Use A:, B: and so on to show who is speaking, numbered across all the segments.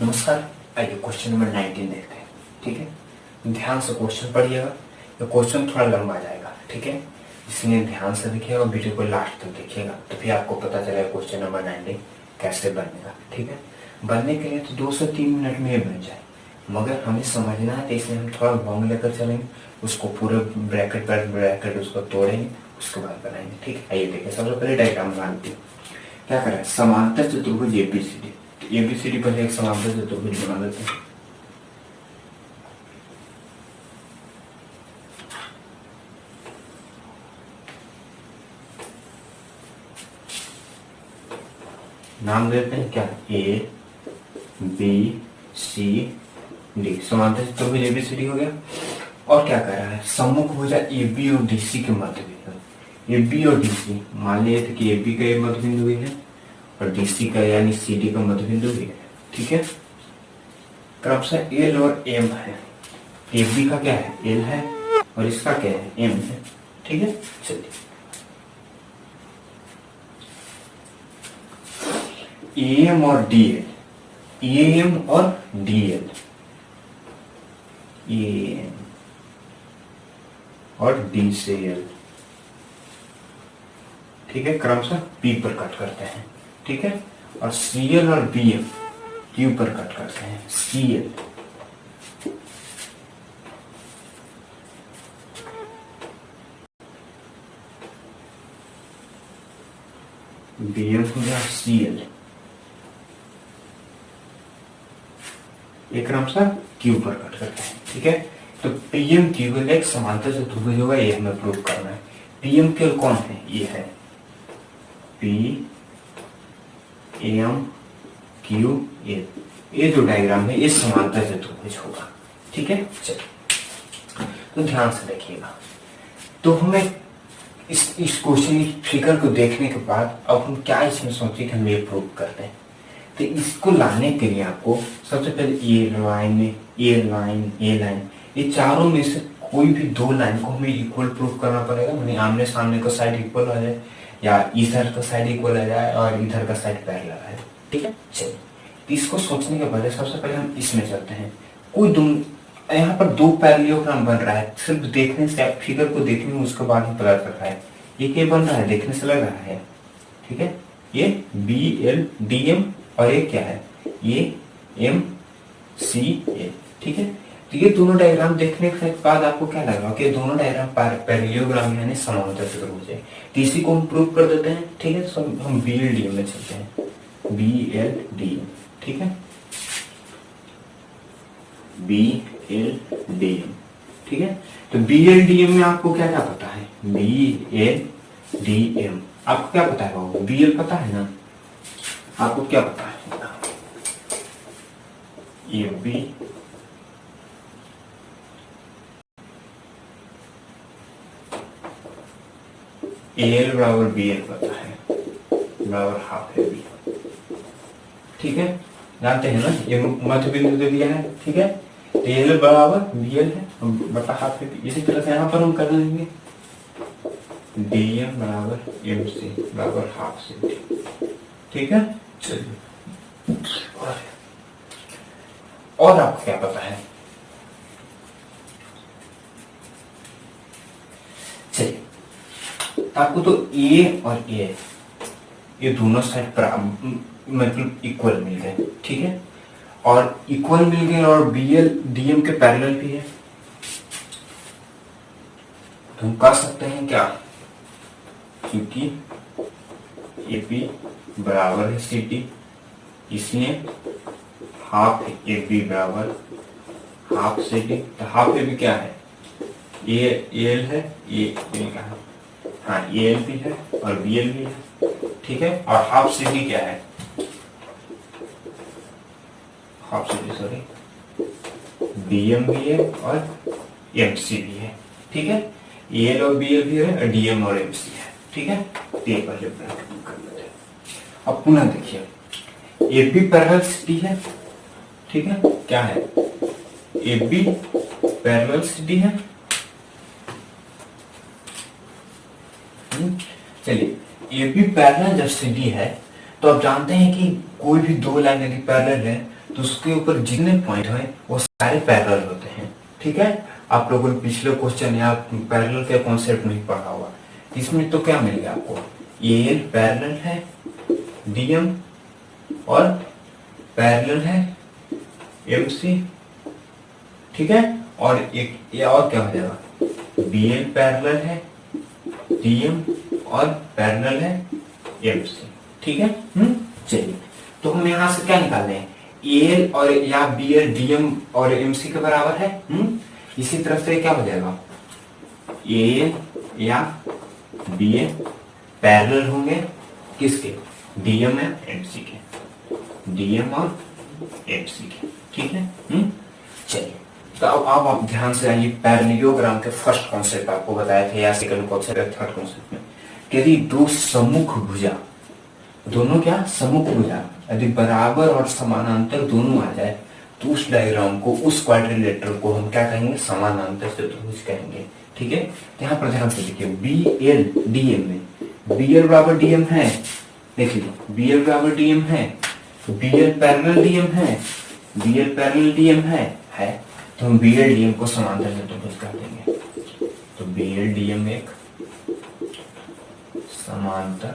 A: नमस्कार। आइए question number 19 देखते हैं। ठीक है, ध्यान से क्वेश्चन पढ़िएगा। ये क्वेश्चन थोड़ा लंबा जाएगा, ठीक है, इसलिए ध्यान से देखिएगा, वीडियो को लास्ट तक देखिएगा, तो फिर आपको पता चलेगा क्वेश्चन नंबर 19 कैसे बनेगा। ठीक है, बनने के लिए तो 2 से 3 मिनट में ये बन जाए, मगर हमें समझना है, तो इसलिए हम थोड़ा लॉन्ग लेकर चलेंगे, उसको पूरे ब्रैकेट पर ब्रैकेट उसको तोड़ेंगे, उसके बाद बनाएंगे। ठीक है, आइए देखिए। सबसे पहले डायग्राम बनाते हैं। क्या करें, समांतर चतुर्भुज एबीसीडी। एबीसीडी पर एक समांतर चतुर्भुज बना देते हैं। नाम देते हैं क्या, ए बी सी डी। समांतर चतुर्भुज एबीसीडी हो गया। और क्या कर रहा है, सम्मुख भुजा ए बी और डी सी के मध्य बिंदु। ए बी और डी सी, मान लिए थे कि ए बी का ये मध्य बिंदु भी है और डी सी का यानी सी डी का मध्य बिंदु भी है। ठीक है, क्रमशः एल और एम है। ए बी का क्या है, एल है, और इसका क्या है, एम है। ठीक है, चलिए ए एम और डी एल, ए एम और डी एल, ए एम और डी से एल। ठीक है, क्रमशः पी पर कट करते हैं। ठीक है, और सी एल और बी एम क्यू पर कट करते हैं। सी एल बी एम हो गया, सी एल एक क्रमशः क्यू पर कट करते हैं। ठीक है, तो पीएम क्यू एल एक समांतर चतुर्भुज होगा, ये हमें प्रूव करना है। पीएम क्यू एल कौन है, ये है पी एम क्यू एल। ये जो डायग्राम है ये समांतर चतुर्भुज होगा। ठीक है, चलिए तो ध्यान से देखिएगा। तो हमें इस क्वेश्चन फिगर को देखने के बाद अब हम क्या इसमें सोचे कि हम ये प्रूव करते हैं। तो इसको लाने के लिए आपको सबसे पहले ए लाइन, ए लाइन, ए लाइन, ये चारों में से कोई भी दो लाइन को हमें इक्वल प्रूव करना पड़ेगा। यानी आमने सामने का साइड इक्वल आ जाए, या इधर का साइड इक्वल आ जाए और इधर का साइड पैरेलल आ जाए। ठीक है, चलिए इसको सोचने के बाद सबसे पहले हम इसमें चलते हैं। कोई दो, यहाँ पर दो पैरेललोग्राम बन रहा है, सिर्फ देखने से, आप फिगर को देखने में उसके बाद ही पता चल रहा है ये क्या बन रहा है, देखने से लग रहा है। ठीक है, ये बी एल डी एम और ये क्या है, ये एम सी ए। ठीक है, तो ये दोनों डायग्राम देखने के बाद आपको क्या लग रहा है कि दोनों डायग्राम पैरेललोग्राम यानी समांतर चतुर्भुज है। तो इसी को हम प्रूव कर देते हैं। ठीक है, तो हम बी एल डी एम में चलते हैं, बी एल डी एम। ठीक है, बी एल डी एम। ठीक है, तो बी एल डी एम में आपको क्या क्या पता है, बी एल डी एम आपको क्या पता है, बी एल पता है ना, आपको क्या पता है, ए बी एल बराबर बी एल पता है, बराबर हाफ है बी। ठीक है, जानते हैं ना, ये मध्य बिंदु दे दिया है। ठीक है, एल बराबर बी एल है बटा हाफ है बी। इसी तरह से यहाँ पर हम कर लेंगे डी एम बराबर एम सी बराबर हाफ से डी। ठीक है, चलिए और आपको क्या पता है, चलिए आपको तो ए और ए ये दोनों साइड पर मतलब इक्वल मिल गए। ठीक है, और इक्वल मिल गए और बी एल डी एम के पैरेलल भी है, तो हम कर सकते हैं क्या, क्योंकि ए पी बराबर है सी टी, इसलिए हाफ ए बी बराबर हाफ सी टी। तो हाफ ए बी क्या है, ए एल है, ए एल का है, हाँ ए एल भी है और बी एल भी है। ठीक है, और हाफ सी डी क्या है, half C D sorry B M भी है और एम सी भी है। ठीक है, ए एल और बी एल भी है और डी एम और एम सी है। ठीक है, ये पहले ब्रैकेट कर लेते हैं। अब पुनः देखिए, A B parallel C D है। ठीक है, क्या है, A B parallel C D है। चलिए, ए बी पैरेलल जब सी डी है तो आप जानते हैं कि कोई भी दो लाइन यदि पैरेलल है तो उसके ऊपर जितने पॉइंट हैं वो सारे पैरेलल होते हैं। ठीक है, आप लोगों ने पिछले क्वेश्चन या पैरेलल के कॉन्सेप्ट नहीं पढ़ा हुआ, इसमें तो क्या मिल गया आपको, एल पैरेलल है डीएम और पैरेलल है एमसी। ठीक है, और एक ये और क्या हो जाएगा, बीएल पैरेलल है डीएम और पैरेलल है एमसी। ठीक है, चलिए तो हम यहां से क्या निकाल रहे हैं, एल और या बीएल डीएम और एमसी के बराबर है। इसी तरह से क्या हो जाएगा, एल या बीएल पैरेलल होंगे किसके, डीएम या एमसी के, डीएम और एमसी के। ठीक है, चलिए तो अब आप ध्यान से आइए, पैरेललोग्राम के फर्स्ट कॉन्सेप्ट आपको बताया था या सेकंड कॉन्सेप्ट या थर्ड कॉन्सेप्ट में, यदि दो सम्मुख भुजा, दोनों क्या सम्मुख भुजा यदि बराबर और समानांतर दोनों आ जाए तो उस डायग्राम को, उस क्वाड्रिलेटरल को हम क्या कहेंगे, समानांतर चतुर्भुज कहेंगे। ठीक है, तो यहाँ पर ध्यान से देखिए, बी एल डीएम में बी एल बराबर डीएम है, देख लीजिए बी एल बराबर डीएम है, तो बी एल पैरेलल डीएम है, बी एल पैरेलल डीएम है तो हम बी एल डीएम को समांतर चतुर्भुज कर देंगे। तो बी एल डीएम एक समांतर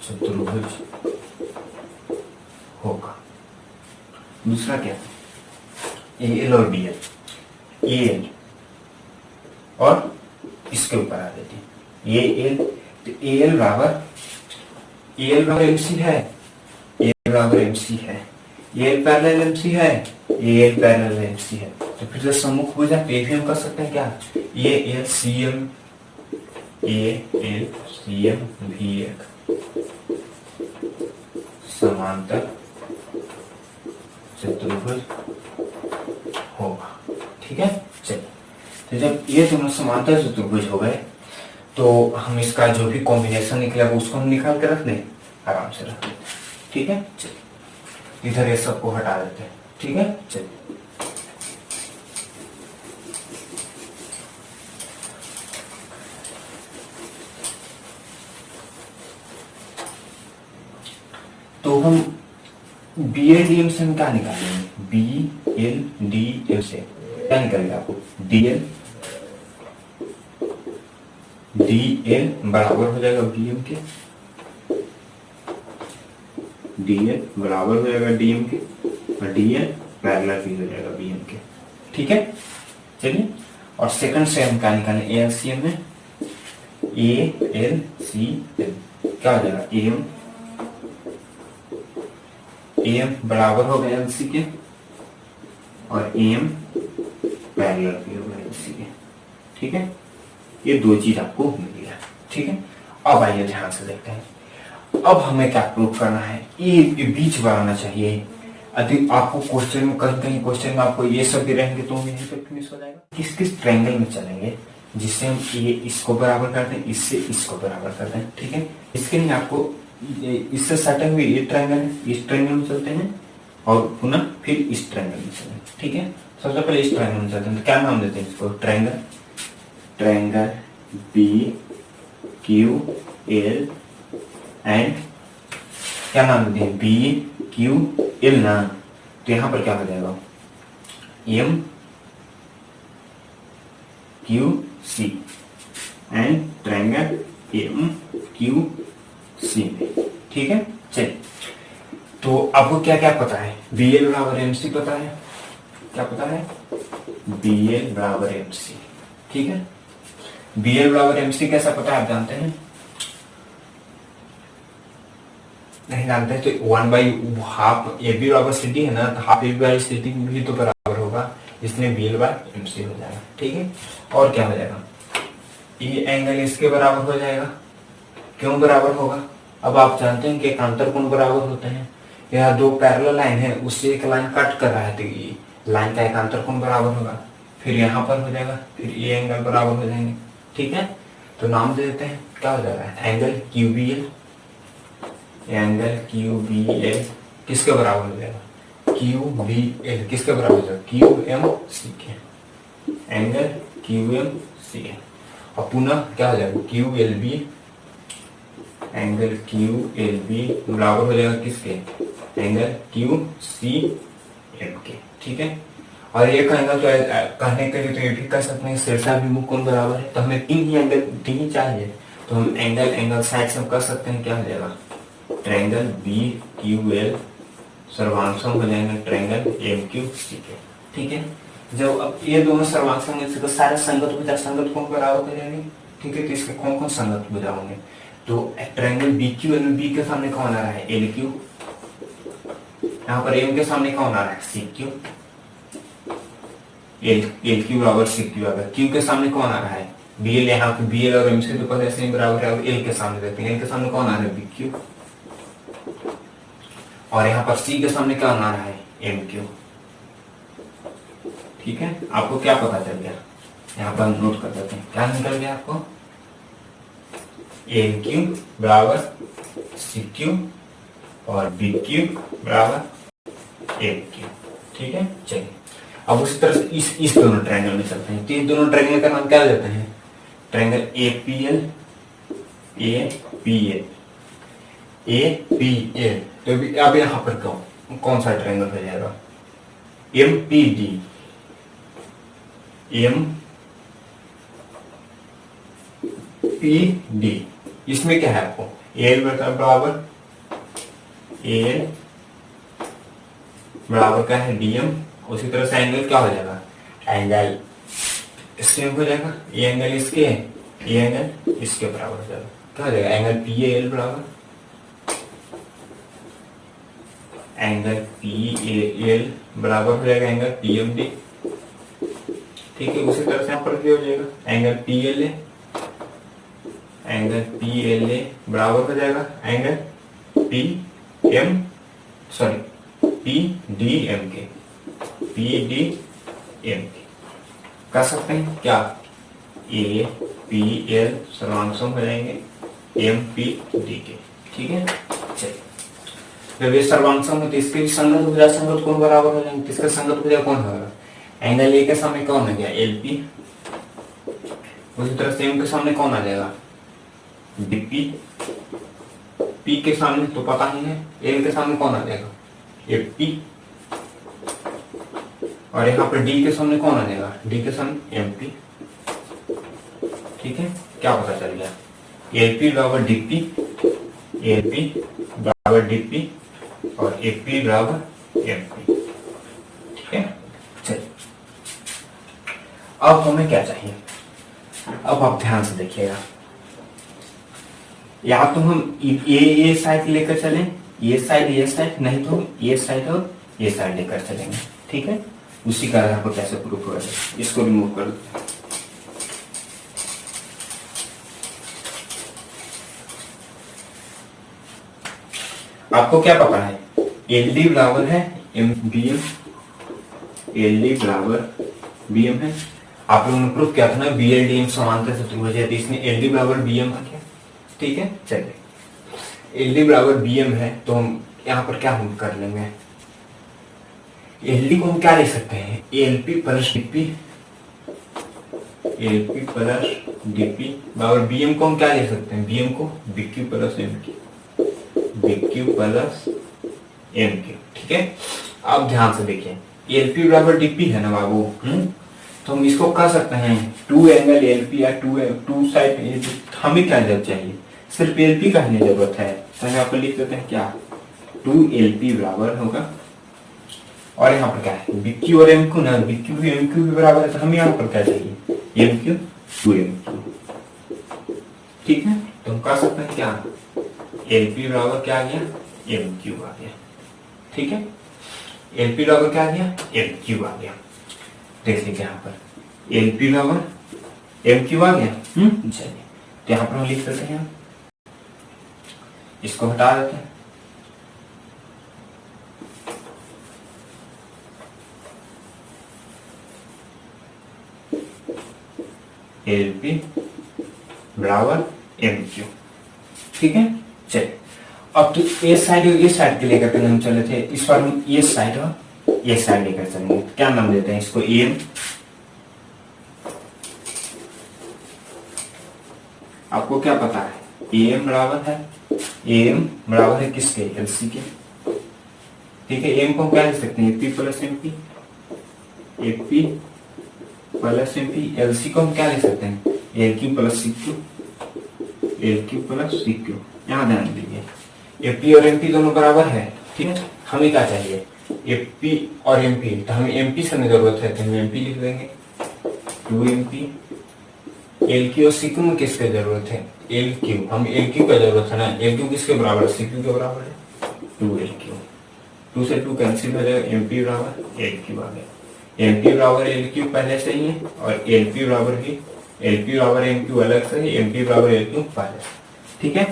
A: चतुर्भुज होगा। दूसरा क्या, ए एल और बी एल, ए एल और इसके ऊपर आ देते हैं ए एल, तो ए एल बराबर एमसी है, ए एल बराबर एमसी है, ए एल पैरेलल एमसी है, ए एल पैरेलल एमसी है, तो फिर से सम्मुख भुजा पे भी हम कर सकते हैं क्या, A L C M, A L C M भी एक समांतर चतुर्भुज होगा। ठीक है, चलिए तो जब ये दोनों समांतर चतुर्भुज हो गए तो हम इसका जो भी कॉम्बिनेशन निकलेगा उसको हम निकाल के रख दें, आराम से रख देते हैं। ठीक है, चलिए इधर ये सबको हटा देते हैं। ठीक है, चलिए तो हम बी एल डी एम से हम क्या निकालेंगे, बी एल डी एम से क्या निकलेगा आपको, डी एल बराबर हो जाएगा बी एम के, डी एल बराबर हो जाएगा डी एम के, और डी एल पैरेलल भी हो जाएगा बी एम के। ठीक है, चलिए और सेकंड से हम क्या निकालें, ए एल सी एम में ए एल सी एम क्या हो जाएगा, एम एम बराबर हो गया एलसी के और एम पैरेलल भी हो गया एलसी के। ठीक है, ये दो चीज आपको मिल गया। ठीक है, अब आइए ध्यान से देखते हैं, अब हमें क्या प्रूव करना है, ये बीच बनाना चाहिए। यदि आपको क्वेश्चन में कहीं क्वेश्चन में आपको ये सब भी रहेंगे तो यहीं पे फिनिश हो जाएगा। किस किस ट्रायंगल में चलेंगे जिससे हम ये इसको बराबर कर दें, इससे इसको बराबर कर दें। ठीक है, इसके लिए आपको इससे सटे हुए ये ट्रायंगल है, इस ट्रायंगल में चलते हैं और पुनः फिर इस ट्रायंगल में चलेंगे। ठीक है, सबसे पहले इस ट्रायंगल में चलते हैं, तो क्या नाम देते हैं इसको, triangle B Q L and क्या नाम देते हैं, बी क्यू एल ना, तो यहां पर क्या हो जाएगा, M Q C and triangle M Q C में। ठीक है, चलिए तो आपको क्या क्या पता है, बी एल बराबर एम सी पता है, क्या पता है, बी एल बराबर एम सी। ठीक है, बी एल बराबर एम सी कैसा पता है आप जानते हैं, नहीं जानते तो 1/2 ए बी बराबर सी डी है ना, तो half A B by C D भी तो बराबर होगा, इसलिए B L by M C हो जाएगा। ठीक है, और क्या हो जाएगा, ये एंगल इसके बराबर हो जाएगा, क्यों बराबर होगा, अब आप जानते हैं कि एकांतर कोण बराबर होते हैं, यह दो पैरेलल लाइन है उससे एक लाइन कट कर रहा है तो ये लाइन का एकांतर कोण बराबर होगा, फिर यहाँ पर हो जाएगा, फिर ये एंगल बराबर हो जाएंगे। ठीक है, तो नाम दे देते हैं, क्या हो जाएगा, angle Q B L, angle Q B L किसके बराबर हो जाएगा, क्यू बी एल किसके बराबर हो जाएगा, क्यू एम सी के, एंगल क्यू एम सी के, और पुनः क्या हो जाएगा, Q L B, angle Q L B बराबर हो जाएगा किसके, एंगल क्यू सी एम के, ठीक है। और एक एंगल तो कहने के लिए तो ये भी कर सकते हैं शीर्षाभिमुख कोण बराबर है, तो हमें तीन ही एंगल ही चाहिए, तो हम एंगल साइड से हम कर सकते हैं, क्या हो जाएगा ट्रायंगल बी क्यू एल सर्वांशों हो जाएंगे ट्रायंगल एम क्यू सी के, ठीक है। जब अब ये दोनों सर्वांश होंगे तो सारे संगत भुजा संगत कोण बराबर हो जाएंगे, ठीक है। तो इसके कौन कौन संगत भुजा होंगे, तो triangle B Q L, B के सामने कौन आ रहा है एल क्यू, यहाँ पर एम के सामने कौन आ रहा है सी क्यू, एल क्यू बराबर सी क्यू आ गया, क्यू के सामने कौन आ रहा है बी एल, यहाँ पे बी एल और एम से तो पहले से बराबर है, एल के सामने रहते हैं, एल के सामने कौन आ रहा है बी क्यू, और यहाँ पर सी के सामने कौन आ रहा है एम क्यू, ठीक है। आपको क्या पता चल गया, यहाँ पर हम नोट कर देते हैं, क्या निकल गया आपको एम क्यू बराबर सी क्यू और बी क्यू बराबर एम क्यू, ठीक है। चलिए अब उसी तरह से इस दोनों ट्रायंगल में चलते हैं, तो इन दोनों ट्रायंगल का नाम क्या देते हैं triangle A P L, A P L, A P L. तो अब यहाँ पर कौन सा ट्रायंगल हो जाएगा M P D, M P D, इसमें क्या है आपको एल बराबर एल बराबर क्या है डीएम, उसी तरह से एंगल क्या हो जाएगा एंगल सेम हो जाएगा, ये एंगल इसके ये एंगल इसके बराबर हो जाएगा, क्या हो जाएगा एंगल पी एल बराबर एंगल पी एल बराबर हो जाएगा एंगल पी एम डी, ठीक है। उसी तरह से यहाँ पर भी हो जाएगा angle P L A, angle P L A बराबर हो जाएगा angle P M sorry P D M के, पी डी एम के कर सकते हैं क्या ए पी एल सर्वांशों हो जाएंगे एम पी डी के, ठीक है। चलिए जब ये सर्वांशों में तो इसके भी संगत भुजा संगत कोण बराबर हो जाएंगे, किसका संगत भुजा कौन होगा एंगल ए के सामने कौन आ गया एल पी, उसी तरह से एम के सामने कौन आ जाएगा डीपी, पी के सामने तो पता नहीं है, एल के सामने कौन आ जाएगा एफ पी, और यहाँ पर डी के सामने कौन आ जाएगा डी के सामने एम पी, ठीक है। क्या पता चल गया एल पी बराबर डीपी, एल पी बराबर डीपी और एफ पी बराबर एम पी, ठीक है। चलिए अब हमें क्या चाहिए, अब आप ध्यान से देखिएगा, या तो हम ये साइड लेकर चलें, ये साइड नहीं तो ये साइड और ये साइड लेकर चलेंगे, ठीक है। उसी का आपको कैसे प्रूफ होगा, इसको रिमूव कर दो, आपको क्या पता है एल डी बराबर है M B M, L D बराबर बी एम है, आप लोगों ने प्रूफ किया था ना बी एल डी एम समांतर चतुर्भुज है, तो इसमें एल डी बराबर बी एम आ गया, ठीक है। चलिए एल डी बराबर बी एम है, तो हम यहाँ पर क्या हम कर लेंगे एल डी को हम क्या ले सकते हैं L P plus DP, L P plus DP बराबर बी एम को हम क्या ले सकते हैं बी एम को B Q plus M Q, B Q plus M Q, ठीक है। अब ध्यान से देखिए एल पी बराबर डीपी है ना बाबू, तो हम इसको कह सकते हैं टू एंगल एल पी या टू साइड, हमें क्या जरूरत चाहिए सिर्फ एल पी का ही जरूरत है, तो हम यहाँ पर लिख देते हैं क्या टू एल पी बराबर होगा, और यहाँ पर क्या है बी क्यू और एम क्यू ना, बी क्यू भी एम क्यू भी बराबर है, तो हमें यहाँ पर क्या चाहिए M Q to M Q, ठीक है। तो हम कह सकते हैं क्या एल पी बराबर क्या आ गया एम क्यू आ गया, ठीक है। एल पी बराबर क्या आ गया एम क्यू आ गया, देख लीजिए यहाँ पर एल पी बराबर एम क्यू आ गया, चलिए तो यहाँ पर हम लिख देते हैं, इसको हटा देते हैं, एल पी बराबर एम क्यू, ठीक है। चलिए अब तो ये साइड के लेकर के हम चले थे, इस बार हम ये साइड और ये साइड लेकर चलेंगे, क्या नाम देते हैं इसको एम, आपको क्या पता है एम बराबर है किसके एल सी के, ठीक है, एम को हम क्या लिख सकते हैं, AP plus MP, AP plus MP. LC को हम क्या लिख सकते हैं, L Q plus C Q, L Q plus C Q. यहाँ ध्यान दीजिए एपी और एमपी दोनों बराबर है, ठीक है। हमें क्या चाहिए, एपी और एमपी, तो हमें एमपी से हमें जरूरत है तो हम एमपी लिख देंगे 2mp। एल क्यू और सी क्यू में किसके जरूरत है, एल क्यू, हम एल क्यू का जरूरत है ना, एल क्यू किसके बराबर है, सी क्यू के बराबर है, 2 LQ। 2 से 2 कैंसिल हो जाएगा, एमपी बराबर एल क्यू आ गया। एमपी बराबर एल क्यू पहले से ही है और एलपी बराबर भी, एलपी बराबर एमक्यू अलग से है, एमपी बराबर एलक्यू पहले से, ठीक है।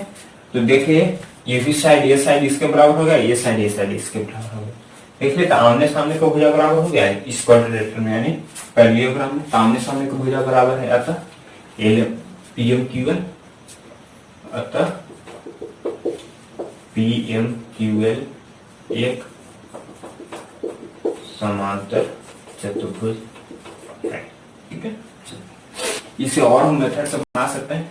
A: तो देखिए ये भी साइड, ये साइड इसके बराबर हो गया, ये साइड इसके बराबर हो गया। देख लेते आमने सामने का भुजा बराबर हो गया है इस क्वाड्रिलेटरल में, यानी पैरेललोग्राम में आमने सामने का भुजा बराबर है, अतः L P M Q L, अतः पी एम क्यू एल एक समांतर चतुर्भुज है, ठीक है। इसे और हम मेथड से बना सकते हैं।